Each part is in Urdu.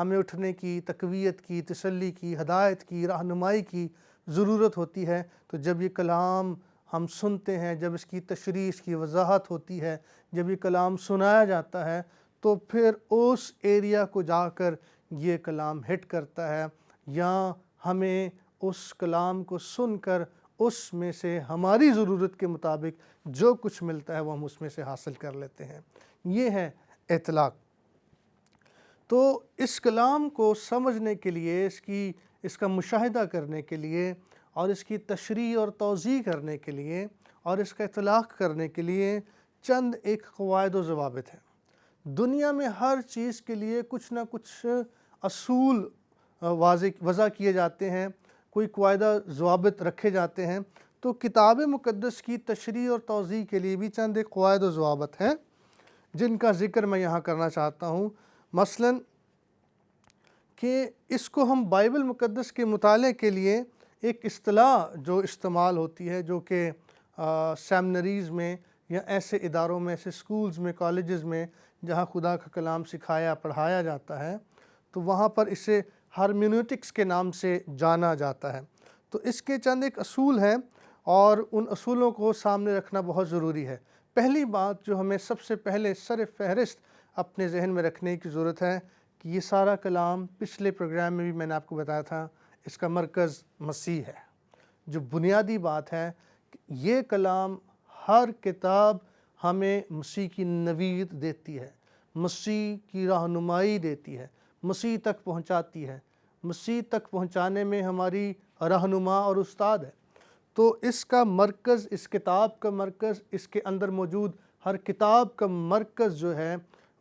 ہمیں اٹھنے کی، تقویت کی، تسلی کی، ہدایت کی، رہنمائی کی ضرورت ہوتی ہے، تو جب یہ کلام ہم سنتے ہیں، جب اس کی تشریح، اس کی وضاحت ہوتی ہے، جب یہ کلام سنایا جاتا ہے، تو پھر اس ایریا کو جا کر یہ کلام ہٹ کرتا ہے، یا ہمیں اس کلام کو سن کر اس میں سے ہماری ضرورت کے مطابق جو کچھ ملتا ہے وہ ہم اس میں سے حاصل کر لیتے ہیں۔ یہ ہے اطلاق۔ تو اس کلام کو سمجھنے کے لیے، اس کا مشاہدہ کرنے کے لیے، اور اس کی تشریح اور توضیح کرنے کے لیے، اور اس کا اطلاق کرنے کے لیے چند ایک قواعد و ضوابط ہیں۔ دنیا میں ہر چیز کے لیے کچھ نہ کچھ اصول وضع کیے جاتے ہیں، کوئی قاعدہ ضوابط رکھے جاتے ہیں، تو کتاب مقدس کی تشریح اور توضیح کے لیے بھی چند ایک قواعد و ضوابط ہیں جن کا ذکر میں یہاں کرنا چاہتا ہوں۔ مثلاً کہ اس کو ہم بائبل مقدس کے مطالعے کے لیے ایک اصطلاح جو استعمال ہوتی ہے، جو کہ سیمنریز میں یا ایسے اداروں میں، ایسے سکولز میں، کالجز میں جہاں خدا کا کلام سکھایا پڑھایا جاتا ہے، تو وہاں پر اسے ہرمیونیٹکس کے نام سے جانا جاتا ہے۔ تو اس کے چند ایک اصول ہیں، اور ان اصولوں کو سامنے رکھنا بہت ضروری ہے۔ پہلی بات جو ہمیں سب سے پہلے سر فہرست اپنے ذہن میں رکھنے کی ضرورت ہے کہ یہ سارا کلام، پچھلے پروگرام میں بھی میں نے آپ کو بتایا تھا، اس کا مرکز مسیح ہے۔ جو بنیادی بات ہے کہ یہ کلام، ہر کتاب ہمیں مسیح کی نوید دیتی ہے، مسیح کی رہنمائی دیتی ہے، مسیح تک پہنچاتی ہے، مسیح تک پہنچانے میں ہماری رہنما اور استاد ہے۔ تو اس کا مرکز، اس کتاب کا مرکز، اس کے اندر موجود ہر کتاب کا مرکز جو ہے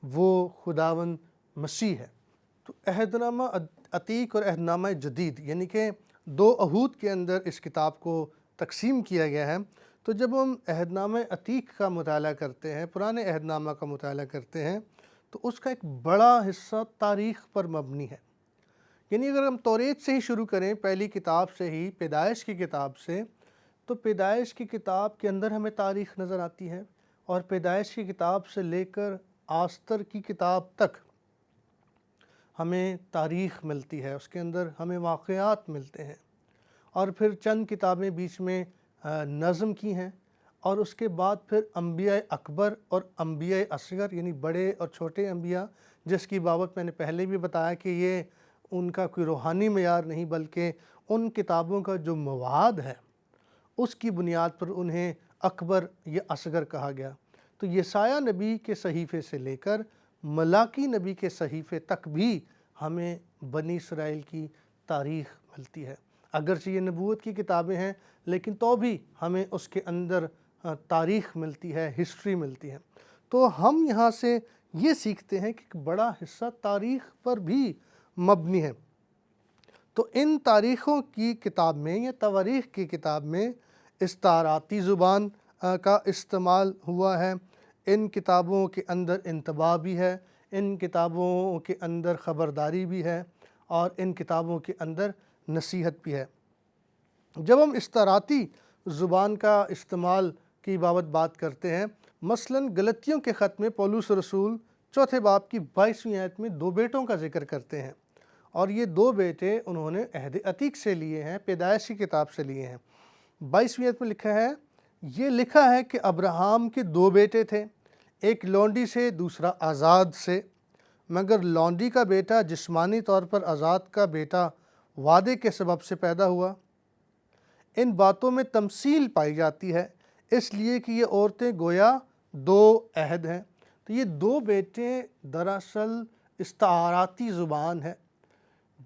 وہ خداوند مسیح ہے۔ تو عہد نامہ عتیق اور عہد نامہ جدید، یعنی کہ 2 عہود کے اندر اس کتاب کو تقسیم کیا گیا ہے۔ تو جب ہم عہد نامہ عتیق کا مطالعہ کرتے ہیں، پرانے عہد نامہ کا مطالعہ کرتے ہیں، تو اس کا ایک بڑا حصہ تاریخ پر مبنی ہے۔ یعنی اگر ہم توریت سے ہی شروع کریں، پہلی کتاب سے ہی، پیدائش کی کتاب سے، تو پیدائش کی کتاب کے اندر ہمیں تاریخ نظر آتی ہے، اور پیدائش کی کتاب سے لے کر آستر کی کتاب تک ہمیں تاریخ ملتی ہے، اس کے اندر ہمیں واقعات ملتے ہیں، اور پھر چند کتابیں بیچ میں نظم کی ہیں، اور اس کے بعد پھر انبیاء اکبر اور انبیاء اصغر، یعنی بڑے اور چھوٹے انبیاء، جس کی بابت میں نے پہلے بھی بتایا کہ یہ ان کا کوئی روحانی معیار نہیں، بلکہ ان کتابوں کا جو مواد ہے اس کی بنیاد پر انہیں اکبر یا اصغر کہا گیا۔ تو یسایہ نبی کے صحیفے سے لے کر ملاکی نبی کے صحیفے تک بھی ہمیں بنی اسرائیل کی تاریخ ملتی ہے۔ اگرچہ یہ نبوت کی کتابیں ہیں، لیکن تو بھی ہمیں اس کے اندر تاریخ ملتی ہے، ہسٹری ملتی ہے۔ تو ہم یہاں سے یہ سیکھتے ہیں کہ ایک بڑا حصہ تاریخ پر بھی مبنی ہے۔ تو ان تاریخوں کی کتاب میں، یا تواریخ کی کتاب میں، استعاراتی زبان کا استعمال ہوا ہے۔ ان کتابوں کے اندر انتباہ بھی ہے، ان کتابوں کے اندر خبرداری بھی ہے، اور ان کتابوں کے اندر نصیحت بھی ہے۔ جب ہم استعاراتی زبان کا استعمال کی بات کرتے ہیں، مثلاً گلتیوں کے خط میں پولس رسول 4 باب کی 22ویں آیت میں 2 بیٹوں کا ذکر کرتے ہیں، اور یہ 2 بیٹے انہوں نے عہد عتیق سے لیے ہیں، پیدائش کی کتاب سے لیے ہیں۔ 22ویں آیت میں لکھا ہے کہ ابراہیم کے 2 بیٹے تھے، ایک لونڈی سے، دوسرا آزاد سے، مگر لونڈی کا بیٹا جسمانی طور پر آزاد کا بیٹا وعدے کے سبب سے پیدا ہوا۔ ان باتوں میں تمثیل پائی جاتی ہے، اس لیے کہ یہ عورتیں گویا 2 عہد ہیں۔ تو یہ 2 بیٹے دراصل استعاراتی زبان ہے،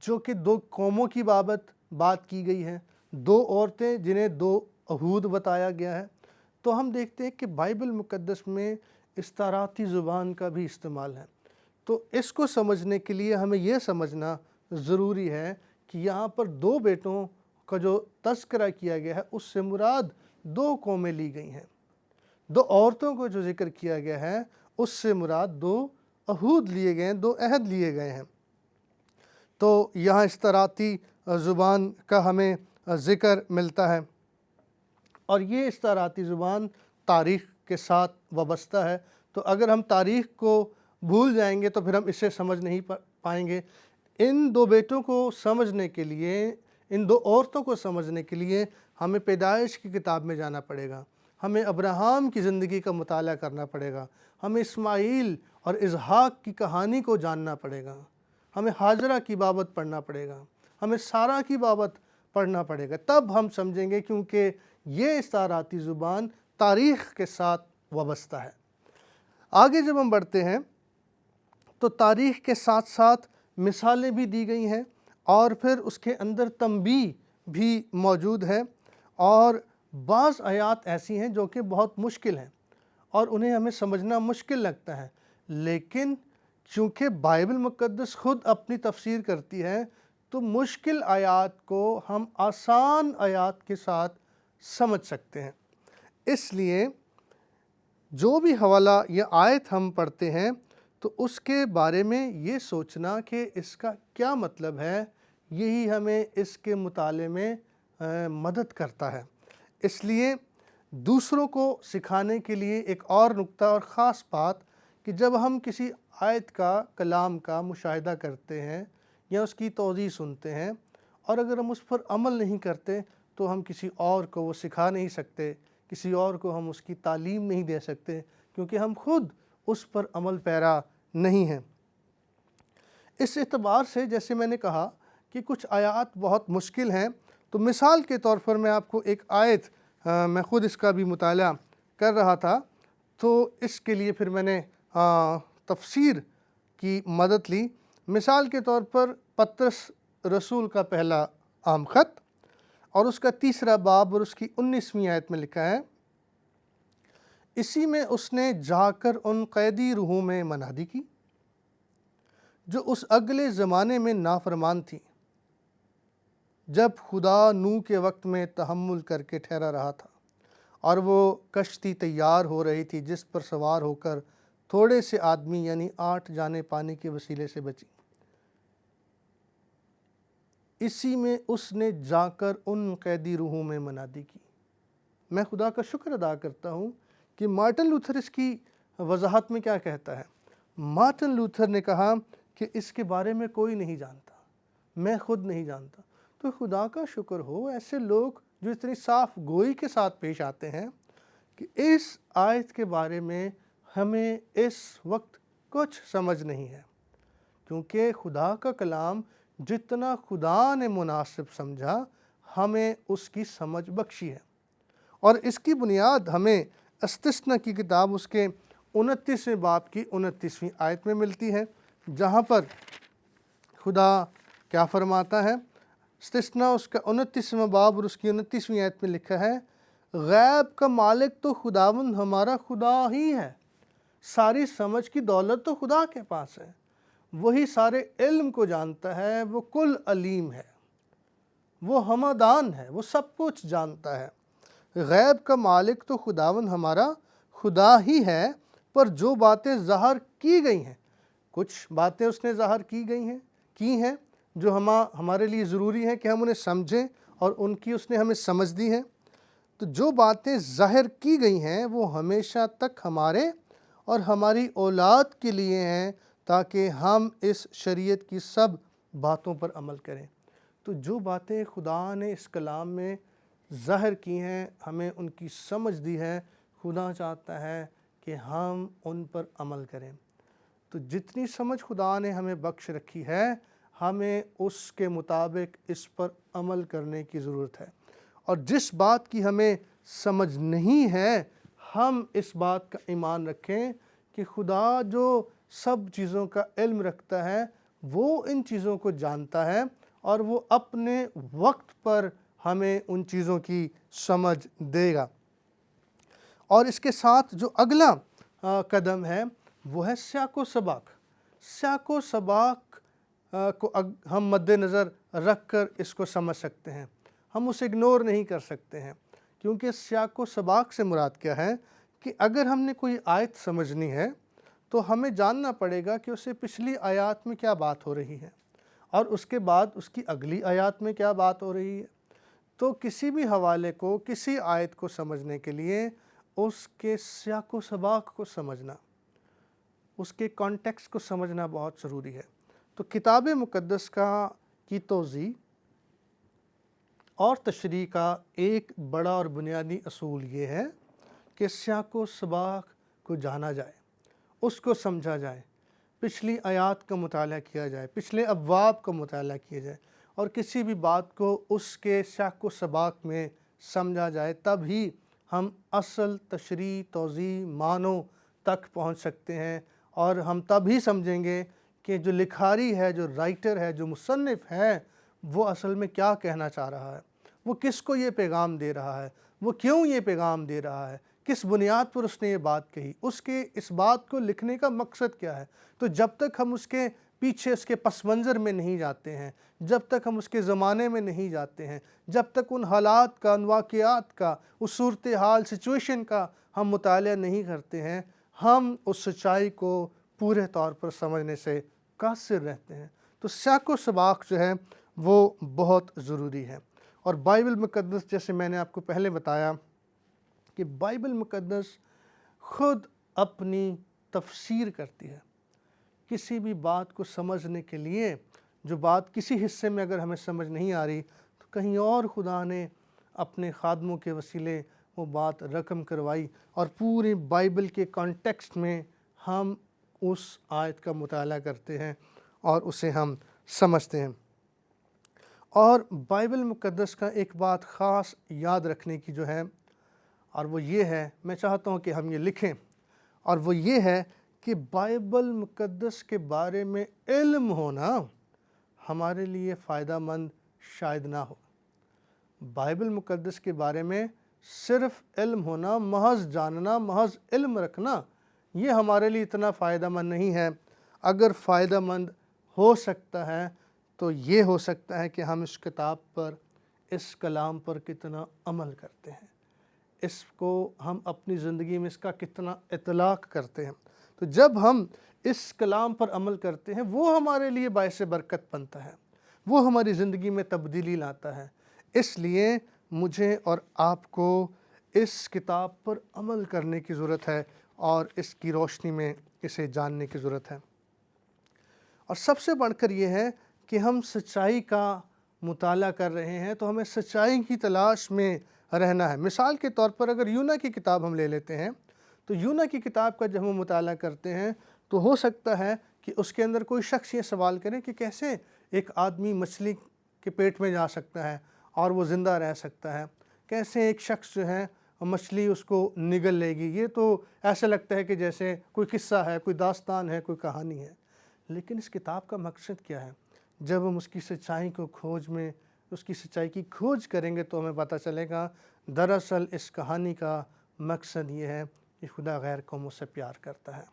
جو کہ 2 قوموں کی بات کی گئی ہے، 2 عورتیں جنہیں 2 عہود بتایا گیا ہے۔ تو ہم دیکھتے ہیں کہ بائبل مقدس میں استعاراتی زبان کا بھی استعمال ہے۔ تو اس کو سمجھنے کے لیے ہمیں یہ سمجھنا ضروری ہے کہ یہاں پر 2 بیٹوں کا جو تذکرہ کیا گیا ہے، اس سے مراد 2 قومیں لی گئی ہیں۔ 2 عورتوں کو جو ذکر کیا گیا ہے، اس سے مراد 2 عہود لیے گئے ہیں، 2 عہد لیے گئے ہیں۔ تو یہاں استعاراتی زبان کا ہمیں ذکر ملتا ہے، اور یہ استعاراتی زبان تاریخ کے ساتھ وابستہ ہے۔ تو اگر ہم تاریخ کو بھول جائیں گے تو پھر ہم اسے سمجھ نہیں پائیں گے۔ ان دو بیٹوں کو سمجھنے کے لیے، ان دو عورتوں کو سمجھنے کے لیے ہمیں پیدائش کی کتاب میں جانا پڑے گا، ہمیں ابراہیم کی زندگی کا مطالعہ کرنا پڑے گا، ہمیں اسماعیل اور اسحاق کی کہانی کو جاننا پڑے گا، ہمیں ہاجرہ کی بابت پڑھنا پڑے گا، ہمیں سارہ کی بابت پڑھنا پڑے گا، تب ہم سمجھیں گے، کیونکہ یہ استعاراتی زبان تاریخ کے ساتھ وابستہ ہے۔ آگے جب ہم بڑھتے ہیں تو تاریخ کے ساتھ ساتھ مثالیں بھی دی گئی ہیں، اور پھر اس کے اندر تنبیہ بھی موجود ہے، اور بعض آیات ایسی ہیں جو کہ بہت مشکل ہیں اور انہیں ہمیں سمجھنا مشکل لگتا ہے، لیکن چونکہ بائبل مقدس خود اپنی تفسیر کرتی ہے تو مشکل آیات کو ہم آسان آیات کے ساتھ سمجھ سکتے ہیں۔ اس لیے جو بھی حوالہ یا آیت ہم پڑھتے ہیں تو اس کے بارے میں یہ سوچنا کہ اس کا کیا مطلب ہے، یہی ہمیں اس کے مطالعے میں مدد کرتا ہے۔ اس لیے دوسروں کو سکھانے کے لیے ایک اور نکتہ اور خاص بات کہ جب ہم کسی آیت کا، کلام کا مشاہدہ کرتے ہیں یا اس کی توضیح سنتے ہیں، اور اگر ہم اس پر عمل نہیں کرتے تو ہم کسی اور کو وہ سکھا نہیں سکتے، کسی اور کو ہم اس کی تعلیم نہیں دے سکتے، کیونکہ ہم خود اس پر عمل پیرا نہیں ہیں۔ اس اعتبار سے جیسے میں نے کہا کہ کچھ آیات بہت مشکل ہیں، تو مثال کے طور پر میں آپ کو ایک آیت، میں خود اس کا بھی مطالعہ کر رہا تھا، تو اس کے لیے پھر میں نے تفسیر کی مدد لی۔ مثال کے طور پر پطرس رسول کا پہلا عام خط اور اس کا 3 باب اور اس کی 19ویں آیت میں لکھا ہے، اسی میں اس نے جا کر ان قیدی روحوں میں منادی کی جو اس اگلے زمانے میں نافرمان تھیں، جب خدا نوح کے وقت میں تحمل کر کے ٹھہرا رہا تھا اور وہ کشتی تیار ہو رہی تھی جس پر سوار ہو کر تھوڑے سے آدمی یعنی 8 جانیں پانی کے وسیلے سے بچی۔ اسی میں اس نے جا کر ان قیدی روحوں میں منادی کی۔ میں خدا کا شکر ادا کرتا ہوں کہ مارٹن لوتھر اس کی وضاحت میں کیا کہتا ہے۔ مارٹن لوتھر نے کہا کہ اس کے بارے میں کوئی نہیں جانتا، میں خود نہیں جانتا۔ تو خدا کا شکر ہو ایسے لوگ جو اتنی صاف گوئی کے ساتھ پیش آتے ہیں کہ اس آیت کے بارے میں ہمیں اس وقت کچھ سمجھ نہیں ہے، کیونکہ خدا کا کلام جتنا خدا نے مناسب سمجھا ہمیں اس کی سمجھ بخشی ہے، اور اس کی بنیاد ہمیں استثنا کی کتاب اس کے 29ویں باب کی 29ویں آیت میں ملتی ہے، جہاں پر خدا کیا فرماتا ہے۔ استثنا اس کا 29واں باب اور اس کی 29ویں آیت میں لکھا ہے، غیب کا مالک تو خداوند ہمارا خدا ہی ہے، ساری سمجھ کی دولت تو خدا کے پاس ہے، وہی سارے علم کو جانتا ہے، وہ کل علیم ہے، وہ ہمدان ہے، وہ سب کچھ جانتا ہے۔ غیب کا مالک تو خداوند ہمارا خدا ہی ہے، پر جو باتیں ظاہر کی گئی ہیں، کچھ باتیں اس نے ظاہر کی ہیں جو ہمارے لیے ضروری ہیں کہ ہم انہیں سمجھیں، اور ان کی اس نے ہمیں سمجھ دی ہیں۔ تو جو باتیں ظاہر کی گئی ہیں وہ ہمیشہ تک ہمارے اور ہماری اولاد کے لیے ہیں، تاکہ ہم اس شریعت کی سب باتوں پر عمل کریں۔ تو جو باتیں خدا نے اس کلام میں ظاہر کی ہیں، ہمیں ان کی سمجھ دی ہے، خدا چاہتا ہے کہ ہم ان پر عمل کریں۔ تو جتنی سمجھ خدا نے ہمیں بخش رکھی ہے، ہمیں اس کے مطابق اس پر عمل کرنے کی ضرورت ہے، اور جس بات کی ہمیں سمجھ نہیں ہے، ہم اس بات کا ایمان رکھیں کہ خدا جو سب چیزوں کا علم رکھتا ہے وہ ان چیزوں کو جانتا ہے، اور وہ اپنے وقت پر ہمیں ان چیزوں کی سمجھ دے گا۔ اور اس کے ساتھ جو اگلا قدم ہے وہ ہے سیاق و سباق۔ سیاق و سباق کو ہم مد نظر رکھ کر اس کو سمجھ سکتے ہیں، ہم اسے اگنور نہیں کر سکتے ہیں، کیونکہ سیاق و سباق سے مراد کیا ہے کہ اگر ہم نے کوئی آیت سمجھنی ہے تو ہمیں جاننا پڑے گا کہ اسے پچھلی آیات میں کیا بات ہو رہی ہے، اور اس کے بعد اس کی اگلی آیات میں کیا بات ہو رہی ہے۔ تو کسی بھی حوالے کو، کسی آیت کو سمجھنے کے لیے اس کے سیاق و سباق کو سمجھنا، اس کے کانٹیکسٹ کو سمجھنا بہت ضروری ہے۔ تو کتاب مقدس کی توضیح اور تشریح کا ایک بڑا اور بنیادی اصول یہ ہے کہ سیاق و سباق کو جانا جائے، اس کو سمجھا جائے، پچھلی آیات کا مطالعہ کیا جائے، پچھلے ابواب کا مطالعہ کیا جائے، اور کسی بھی بات کو اس کے سیاق و سباق میں سمجھا جائے، تب ہی ہم اصل تشریح، توضیح، معنوں تک پہنچ سکتے ہیں، اور ہم تب ہی سمجھیں گے کہ جو لکھاری ہے، جو رائٹر ہے، جو مصنف ہے، وہ اصل میں کیا کہنا چاہ رہا ہے، وہ کس کو یہ پیغام دے رہا ہے، وہ کیوں یہ پیغام دے رہا ہے، کس بنیاد پر اس نے یہ بات کہی، اس بات کو لکھنے کا مقصد کیا ہے۔ تو جب تک ہم اس کے پیچھے، اس کے پس منظر میں نہیں جاتے ہیں، جب تک ہم اس کے زمانے میں نہیں جاتے ہیں، جب تک ان حالات کا، ان واقعات کا، اس صورتحال، سچویشن کا ہم مطالعہ نہیں کرتے ہیں، ہم اس سچائی کو پورے طور پر سمجھنے سے قاصر رہتے ہیں۔ تو سیاق و سباق جو ہے وہ بہت ضروری ہے۔ اور بائبل مقدس، جیسے میں نے آپ کو پہلے بتایا کہ بائبل مقدس خود اپنی تفسیر کرتی ہے۔ کسی بھی بات کو سمجھنے کے لیے، جو بات کسی حصے میں اگر ہمیں سمجھ نہیں آ رہی، تو کہیں اور خدا نے اپنے خادموں کے وسیلے وہ بات رقم کروائی، اور پوری بائبل کے کانٹیکسٹ میں ہم اس آیت کا مطالعہ کرتے ہیں اور اسے ہم سمجھتے ہیں۔ اور بائبل مقدس کا ایک بات خاص یاد رکھنے کی جو ہے، اور وہ یہ ہے، میں چاہتا ہوں کہ ہم یہ لکھیں، اور وہ یہ ہے کہ بائبل مقدس کے بارے میں علم ہونا ہمارے لیے فائدہ مند شاید نہ ہو۔ بائبل مقدس کے بارے میں صرف علم ہونا، محض جاننا، محض علم رکھنا، یہ ہمارے لیے اتنا فائدہ مند نہیں ہے۔ اگر فائدہ مند ہو سکتا ہے تو یہ ہو سکتا ہے کہ ہم اس کتاب پر، اس کلام پر کتنا عمل کرتے ہیں، اس کو ہم اپنی زندگی میں اس کا کتنا اطلاق کرتے ہیں۔ تو جب ہم اس کلام پر عمل کرتے ہیں، وہ ہمارے لیے باعث برکت بنتا ہے، وہ ہماری زندگی میں تبدیلی لاتا ہے۔ اس لیے مجھے اور آپ کو اس کتاب پر عمل کرنے کی ضرورت ہے، اور اس کی روشنی میں اسے جاننے کی ضرورت ہے۔ اور سب سے بڑھ کر یہ ہے کہ ہم سچائی کا مطالعہ کر رہے ہیں، تو ہمیں سچائی کی تلاش میں رہنا ہے۔ مثال کے طور پر اگر یونا کی کتاب ہم لے لیتے ہیں، تو یونا کی کتاب کا جب ہم مطالعہ کرتے ہیں تو ہو سکتا ہے کہ اس کے اندر کوئی شخص یہ سوال کرے کہ کیسے ایک آدمی مچھلی کے پیٹ میں جا سکتا ہے اور وہ زندہ رہ سکتا ہے، کیسے ایک شخص جو ہے مچھلی اس کو نگل لے گی۔ یہ تو ایسا لگتا ہے کہ جیسے کوئی قصہ ہے، کوئی داستان ہے، کوئی کہانی ہے۔ لیکن اس کتاب کا مقصد کیا ہے؟ جب ہم اس کی سچائی کو اس کی سچائی کی کھوج کریں گے تو ہمیں پتہ چلے گا دراصل اس کہانی کا مقصد یہ ہے کہ خدا غیر قوموں سے پیار کرتا ہے،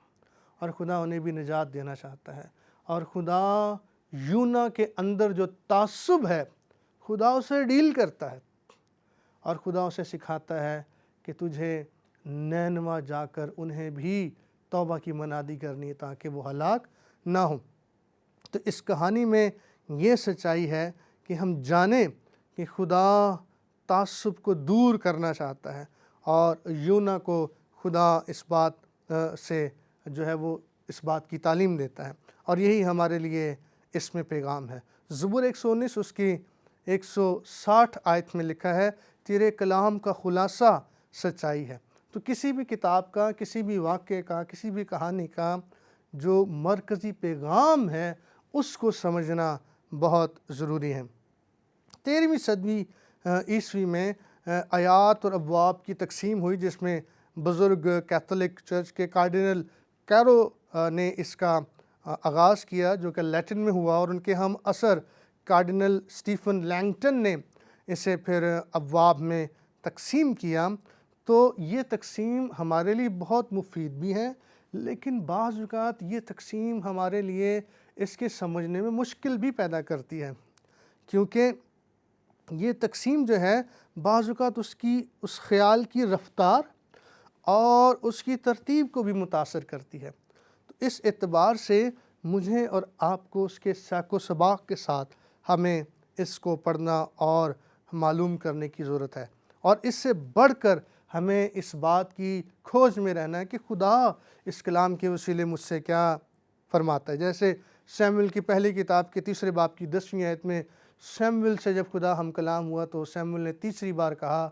اور خدا انہیں بھی نجات دینا چاہتا ہے، اور خدا یونا کے اندر جو تعصب ہے، خدا اسے ڈیل کرتا ہے، اور خدا اسے سکھاتا ہے کہ تجھے نینوا جا کر انہیں بھی توبہ کی منادی کرنی ہے تاکہ وہ ہلاک نہ ہوں۔ تو اس کہانی میں یہ سچائی ہے کہ ہم جانیں کہ خدا تعصب کو دور کرنا چاہتا ہے، اور یونا کو خدا اس بات سے جو ہے وہ اس بات کی تعلیم دیتا ہے، اور یہی ہمارے لیے اس میں پیغام ہے۔ زبور 119 اس کی 160 آیت میں لکھا ہے، تیرے کلام کا خلاصہ سچائی ہے۔ تو کسی بھی کتاب کا، کسی بھی واقعے کا، کسی بھی کہانی کا جو مرکزی پیغام ہے، اس کو سمجھنا بہت ضروری ہے۔ 13ویں صدی عیسوی میں آیات اور ابواب کی تقسیم ہوئی، جس میں بزرگ کیتھولک چرچ کے کارڈینل کیرو نے اس کا آغاز کیا، جو کہ لیٹن میں ہوا، اور ان کے ہم اثر کارڈینل اسٹیفن لینگٹن نے اسے پھر ابواب میں تقسیم کیا۔ تو یہ تقسیم ہمارے لیے بہت مفید بھی ہے، لیکن بعض اوقات یہ تقسیم ہمارے لیے اس کے سمجھنے میں مشکل بھی پیدا کرتی ہے، کیونکہ یہ تقسیم جو ہے بعض اوقات اس خیال کی رفتار اور اس کی ترتیب کو بھی متاثر کرتی ہے۔ تو اس اعتبار سے مجھے اور آپ کو اس کے سیاق و سباق کے ساتھ ہمیں اس کو پڑھنا اور معلوم کرنے کی ضرورت ہے، اور اس سے بڑھ کر ہمیں اس بات کی کھوج میں رہنا ہے کہ خدا اس کلام کے وسیلے مجھ سے کیا فرماتا ہے۔ جیسے سیموئیل کی پہلی کتاب کے 3 باب کی 10ویں آیت میں سیموئیل سے جب خدا ہم کلام ہوا تو سیموئیل نے تیسری بار کہا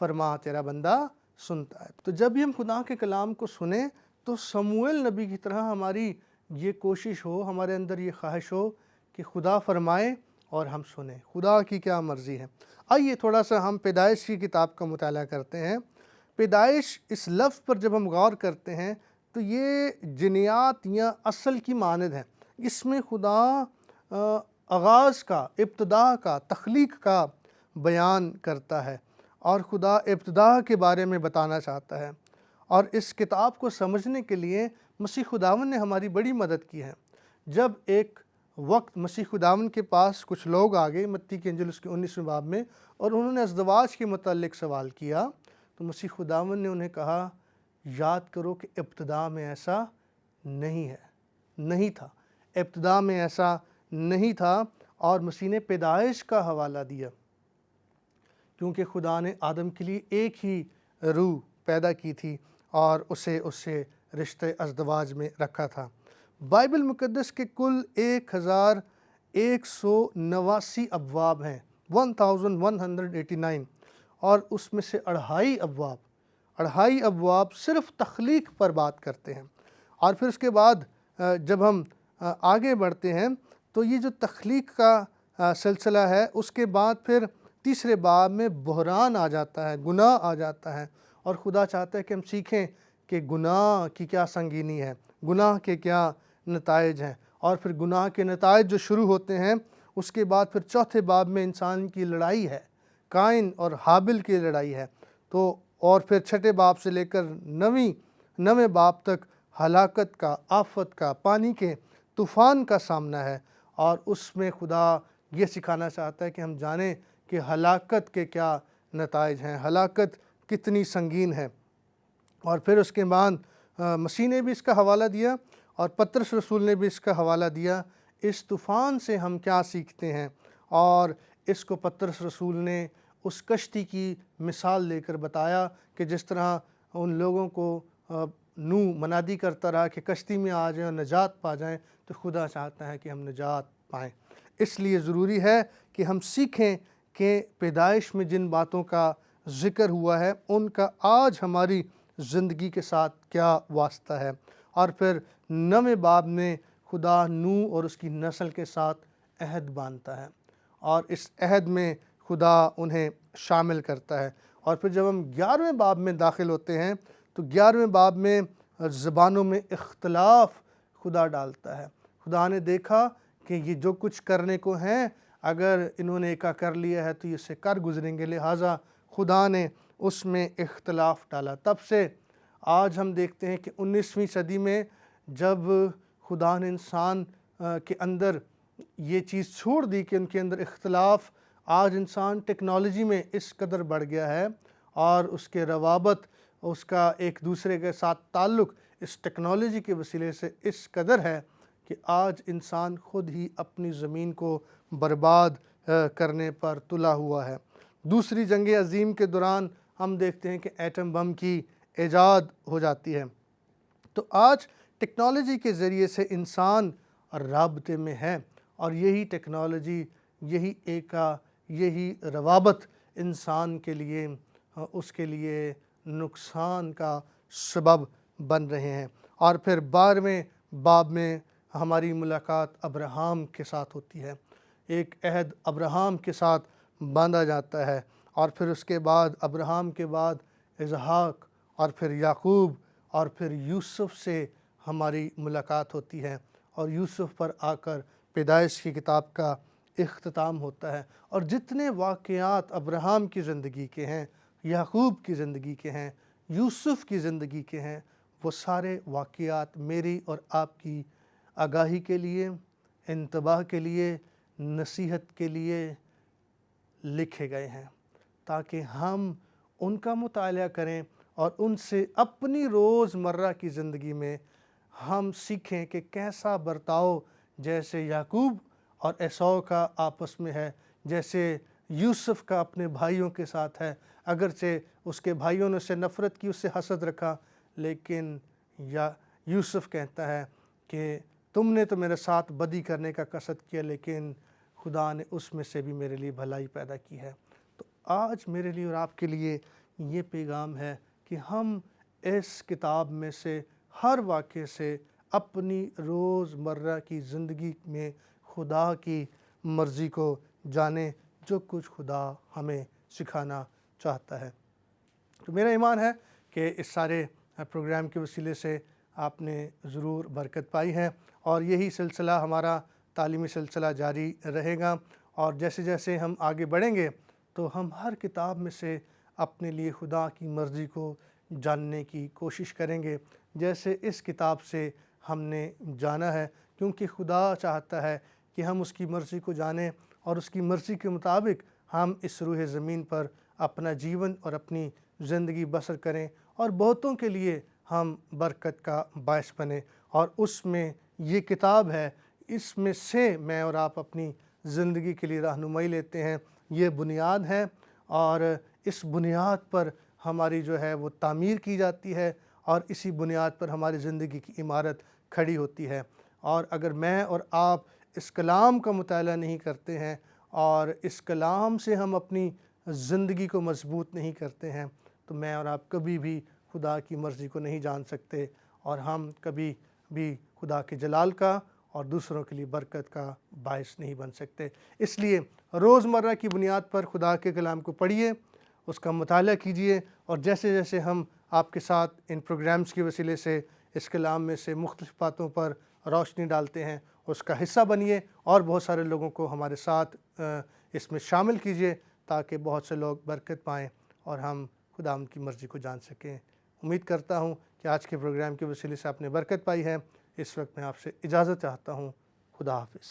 فرما تیرا بندہ سنتا ہے۔ تو جب بھی ہم خدا کے کلام کو سنیں تو سموئیل نبی کی طرح ہماری یہ کوشش ہو، ہمارے اندر یہ خواہش ہو کہ خدا فرمائے اور ہم سنیں خدا کی کیا مرضی ہے۔ آئیے تھوڑا سا ہم پیدائش کی کتاب کا مطالعہ کرتے ہیں۔ پیدائش اس لفظ پر جب ہم غور کرتے ہیں تو یہ جنیات یا اصل کی مانند ہے۔ اس میں خدا آغاز کا، ابتدا کا، تخلیق کا بیان کرتا ہے اور خدا ابتدا کے بارے میں بتانا چاہتا ہے۔ اور اس کتاب کو سمجھنے کے لیے مسیح خداوند نے ہماری بڑی مدد کی ہے۔ جب ایک وقت مسیح خداوند کے پاس کچھ لوگ آ گئے متی کے انجیل اس کے 19ویں باب میں، اور انہوں نے ازدواج کے متعلق سوال کیا، تو مسیح خداوند نے انہیں کہا یاد کرو کہ ابتدا میں ایسا نہیں تھا، ابتدا میں ایسا نہیں تھا۔ اور مسیح نے پیدائش کا حوالہ دیا کیونکہ خدا نے آدم کے لیے ایک ہی روح پیدا کی تھی اور اسے رشتہ ازدواج میں رکھا تھا۔ بائبل مقدس کے کل 1189 ابواب ہیں، 1189، اور اس میں سے اڑھائی ابواب صرف تخلیق پر بات کرتے ہیں۔ اور پھر اس کے بعد جب ہم آگے بڑھتے ہیں تو یہ جو تخلیق کا سلسلہ ہے، اس کے بعد پھر 3 باب میں بحران آ جاتا ہے، گناہ آ جاتا ہے، اور خدا چاہتا ہے کہ ہم سیکھیں کہ گناہ کی کیا سنگینی ہے، گناہ کے کیا نتائج ہیں۔ اور پھر گناہ کے نتائج جو شروع ہوتے ہیں، اس کے بعد پھر 4 باب میں انسان کی لڑائی ہے، قائن اور حابل کی لڑائی ہے۔ تو اور پھر 6 باب سے لے کر 9ویں باب تک ہلاکت کا، آفت کا، پانی کے طوفان کا سامنا ہے، اور اس میں خدا یہ سکھانا چاہتا ہے کہ ہم جانیں کہ ہلاکت کے کیا نتائج ہیں، ہلاکت کتنی سنگین ہے۔ اور پھر اس کے بعد مسیح نے بھی اس کا حوالہ دیا اور پطرس رسول نے بھی اس کا حوالہ دیا، اس طوفان سے ہم کیا سیکھتے ہیں۔ اور اس کو پطرس رسول نے اس کشتی کی مثال لے کر بتایا کہ جس طرح ان لوگوں کو نوح منادی کرتا رہا کہ کشتی میں آ جائیں اور نجات پا جائیں، تو خدا چاہتا ہے کہ ہم نجات پائیں۔ اس لیے ضروری ہے کہ ہم سیکھیں کہ پیدائش میں جن باتوں کا ذکر ہوا ہے ان کا آج ہماری زندگی کے ساتھ کیا واسطہ ہے۔ اور پھر 9ویں باب میں خدا نوح اور اس کی نسل کے ساتھ عہد باندھتا ہے، اور اس عہد میں خدا انہیں شامل کرتا ہے۔ اور پھر جب ہم 11ویں باب میں داخل ہوتے ہیں تو 11ویں باب میں زبانوں میں اختلاف خدا ڈالتا ہے۔ خدا نے دیکھا کہ یہ جو کچھ کرنے کو ہیں، اگر انہوں نے ایکا کر لیا ہے تو یہ اسے کر گزریں گے، لہٰذا خدا نے اس میں اختلاف ڈالا۔ تب سے آج ہم دیکھتے ہیں کہ 19ویں صدی میں جب خدا نے انسان کے اندر یہ چیز چھوڑ دی کہ ان کے اندر اختلاف، آج انسان ٹیکنالوجی میں اس قدر بڑھ گیا ہے اور اس کے روابط، اس کا ایک دوسرے کے ساتھ تعلق اس ٹیکنالوجی کے وسیلے سے اس قدر ہے کہ آج انسان خود ہی اپنی زمین کو برباد کرنے پر تلا ہوا ہے۔ دوسری جنگ عظیم کے دوران ہم دیکھتے ہیں کہ ایٹم بم کی ایجاد ہو جاتی ہے۔ تو آج ٹیکنالوجی کے ذریعے سے انسان رابطے میں ہے، اور یہی ٹیکنالوجی، یہی ایکا، یہی روابط انسان کے لیے، اس کے لیے نقصان کا سبب بن رہے ہیں۔ اور پھر 12ویں باب میں ہماری ملاقات ابراہیم کے ساتھ ہوتی ہے، ایک عہد ابراہیم کے ساتھ باندھا جاتا ہے، اور پھر اس کے بعد ابراہیم کے بعد اسحاق، اور پھر یعقوب، اور پھر یوسف سے ہماری ملاقات ہوتی ہے، اور یوسف پر آ کر پیدائش کی کتاب کا اختتام ہوتا ہے۔ اور جتنے واقعات ابراہیم کی زندگی کے ہیں، یعقوب کی زندگی کے ہیں، یوسف کی زندگی کے ہیں، وہ سارے واقعات میری اور آپ کی آگاہی کے لیے، انتباہ کے لیے، نصیحت کے لیے لکھے گئے ہیں، تاکہ ہم ان کا مطالعہ کریں اور ان سے اپنی روز مرہ کی زندگی میں ہم سیکھیں کہ کیسا برتاؤ جیسے یعقوب اور عیسیٰ کا آپس میں ہے، جیسے یوسف کا اپنے بھائیوں کے ساتھ ہے۔ اگرچہ اس کے بھائیوں نے اسے نفرت کی، اس سے حسد رکھا، لیکن یوسف کہتا ہے کہ تم نے تو میرے ساتھ بدی کرنے کا قصد کیا، لیکن خدا نے اس میں سے بھی میرے لیے بھلائی پیدا کی ہے۔ تو آج میرے لیے اور آپ کے لیے یہ پیغام ہے کہ ہم اس کتاب میں سے ہر واقعے سے اپنی روز مرہ کی زندگی میں خدا کی مرضی کو جانیں، جو کچھ خدا ہمیں سکھانا چاہتا ہے۔ تو میرا ایمان ہے کہ اس سارے پروگرام کے وسیلے سے آپ نے ضرور برکت پائی ہے، اور یہی سلسلہ ہمارا تعلیمی سلسلہ جاری رہے گا، اور جیسے جیسے ہم آگے بڑھیں گے تو ہم ہر کتاب میں سے اپنے لیے خدا کی مرضی کو جاننے کی کوشش کریں گے، جیسے اس کتاب سے ہم نے جانا ہے، کیونکہ خدا چاہتا ہے کہ ہم اس کی مرضی کو جانیں، اور اس کی مرضی کے مطابق ہم اس روح زمین پر اپنا جیون اور اپنی زندگی بسر کریں، اور بہتوں کے لیے ہم برکت کا باعث بنیں۔ اور اس میں یہ کتاب ہے، اس میں سے میں اور آپ اپنی زندگی کے لیے رہنمائی لیتے ہیں۔ یہ بنیاد ہے، اور اس بنیاد پر ہماری جو ہے وہ تعمیر کی جاتی ہے، اور اسی بنیاد پر ہماری زندگی کی عمارت کھڑی ہوتی ہے۔ اور اگر میں اور آپ اس کلام کا مطالعہ نہیں کرتے ہیں، اور اس کلام سے ہم اپنی زندگی کو مضبوط نہیں کرتے ہیں، تو میں اور آپ کبھی بھی خدا کی مرضی کو نہیں جان سکتے، اور ہم کبھی بھی خدا کے جلال کا اور دوسروں کے لیے برکت کا باعث نہیں بن سکتے۔ اس لیے روزمرہ کی بنیاد پر خدا کے کلام کو پڑھیے، اس کا مطالعہ کیجیے، اور جیسے جیسے ہم آپ کے ساتھ ان پروگرامز کے وسیلے سے اس کلام میں سے مختلف باتوں پر روشنی ڈالتے ہیں، اس کا حصہ بنیے، اور بہت سارے لوگوں کو ہمارے ساتھ اس میں شامل کیجیے، تاکہ بہت سے لوگ برکت پائیں اور ہم خدا کی مرضی کو جان سکیں۔ امید کرتا ہوں کہ آج کے پروگرام کے وسیلے سے آپ نے برکت پائی ہے۔ اس وقت میں آپ سے اجازت چاہتا ہوں۔ خدا حافظ۔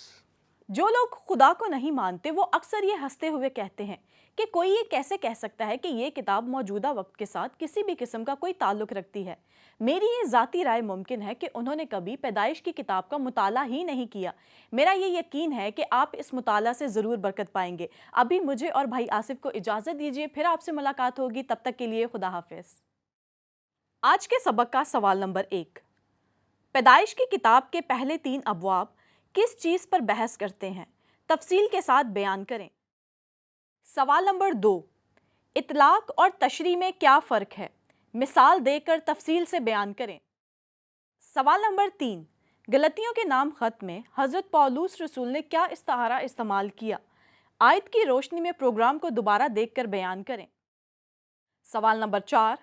جو لوگ خدا کو نہیں مانتے وہ اکثر یہ ہنستے ہوئے کہتے ہیں کہ کوئی یہ کیسے کہہ سکتا ہے کہ یہ کتاب موجودہ وقت کے ساتھ کسی بھی قسم کا کوئی تعلق رکھتی ہے۔ میری یہ ذاتی رائے ممکن ہے کہ انہوں نے کبھی پیدائش کی کتاب کا مطالعہ ہی نہیں کیا۔ میرا یہ یقین ہے کہ آپ اس مطالعہ سے ضرور برکت پائیں گے۔ ابھی مجھے اور بھائی آصف کو اجازت دیجیے، پھر آپ سے ملاقات ہوگی، تب تک کے لیے خدا حافظ۔ آج کے سبق کا سوال نمبر 1، پیدائش کی کتاب کے پہلے 3 ابواب کس چیز پر بحث کرتے ہیں؟ تفصیل کے ساتھ بیان کریں۔ سوال نمبر 2، اطلاق اور تشریح میں کیا فرق ہے؟ مثال دے کر تفصیل سے بیان کریں۔ سوال نمبر 3، گلتیوں کے نام خط میں حضرت پولس رسول نے کیا استعارہ استعمال کیا؟ آیت کی روشنی میں پروگرام کو دوبارہ دیکھ کر بیان کریں۔ سوال نمبر 4،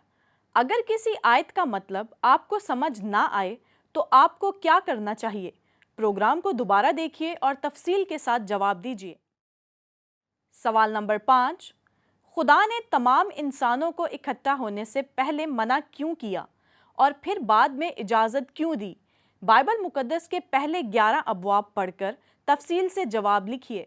اگر کسی آیت کا مطلب آپ کو سمجھ نہ آئے تو آپ کو کیا کرنا چاہیے؟ پروگرام کو دوبارہ دیکھیے اور تفصیل کے ساتھ جواب دیجیے۔ سوال نمبر 5، خدا نے تمام انسانوں کو اکٹھا ہونے سے پہلے منع کیوں کیا اور پھر بعد میں اجازت کیوں دی؟ بائبل مقدس کے پہلے 11 ابواب پڑھ کر تفصیل سے جواب لکھیے۔